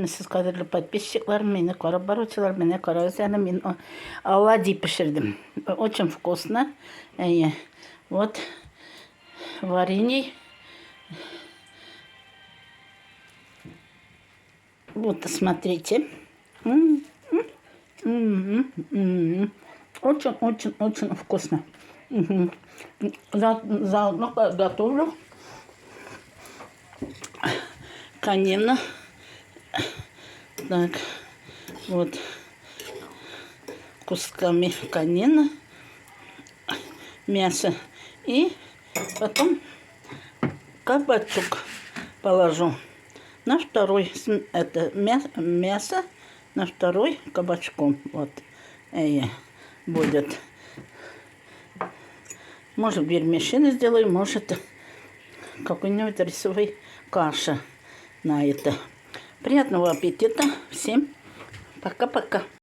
Siz kadarlı подписчикlar, beni kollaboratçılar, beni koruyorsanız ben оладьи пişirdim. Очень вкусно. Вот варенье. Вот, смотрите. Очень вкусно. Заодно готовлю конину. Так, вот кусками конины, мясо. И потом кабачок положу на второй, это мясо на второй кабачком. Вот будет. Может, вермишины сделаю, может, какой-нибудь рисовой каша на это. Приятного аппетита. Всем пока-пока.